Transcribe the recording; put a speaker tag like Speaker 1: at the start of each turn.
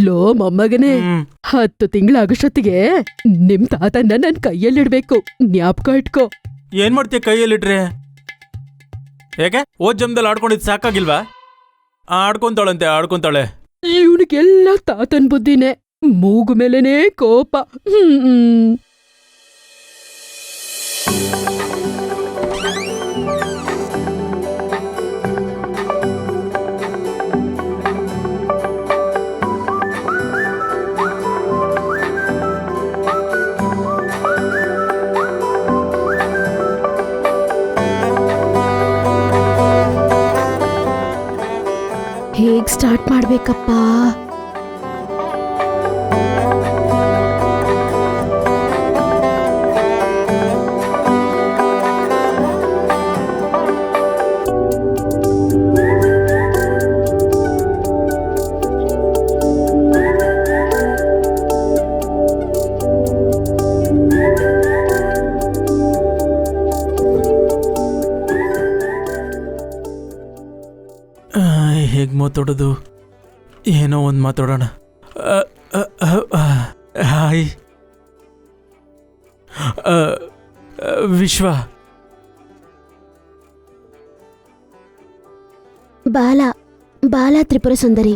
Speaker 1: Low ಮೊಮ್ಮಗನೇ, 10 ತಿಂಗಳಾಗೋಷ್ಟೊತ್ತಿಗೆ ನಿಮ್ ತಾತನ್ನ ನನ್ ಕೈಯಲ್ಲಿಡ್ಬೇಕು, ಜ್ಞಾಪಕ ಇಟ್ಕೋ.
Speaker 2: ಏನ್ ಮಾಡ್ತೀಯ ಕೈಯಲ್ಲಿಟ್ರೆ? ಯಾಕೆ ಓದ್ ಜಮ್ದಲ್ಲಿ ಆಡ್ಕೊಂಡಿದ್ ಸಾಕಾಗಿಲ್ವಾ? ಆಡ್ಕೊಂತಾಳೆ.
Speaker 1: ಇವನಿಗೆಲ್ಲ ತಾತನ್ ಬುದ್ಧಿನೇ, ಮೂಗು ಮೇಲೆನೇ ಕೋಪ. ಹೇಗ್ ಸ್ಟಾರ್ಟ್ ಮಾಡ್ಬೇಕಪ್ಪ?
Speaker 2: ಹೇಗ್ ಮಾತಾಡೋದು? ಏನೋ ಒಂದ್ ಮಾತಾಡೋಣ. ಹಾಯ್ ವಿಶ್ವ.
Speaker 3: ಬಾಲ ತ್ರಿಪುರ ಸುಂದರಿ.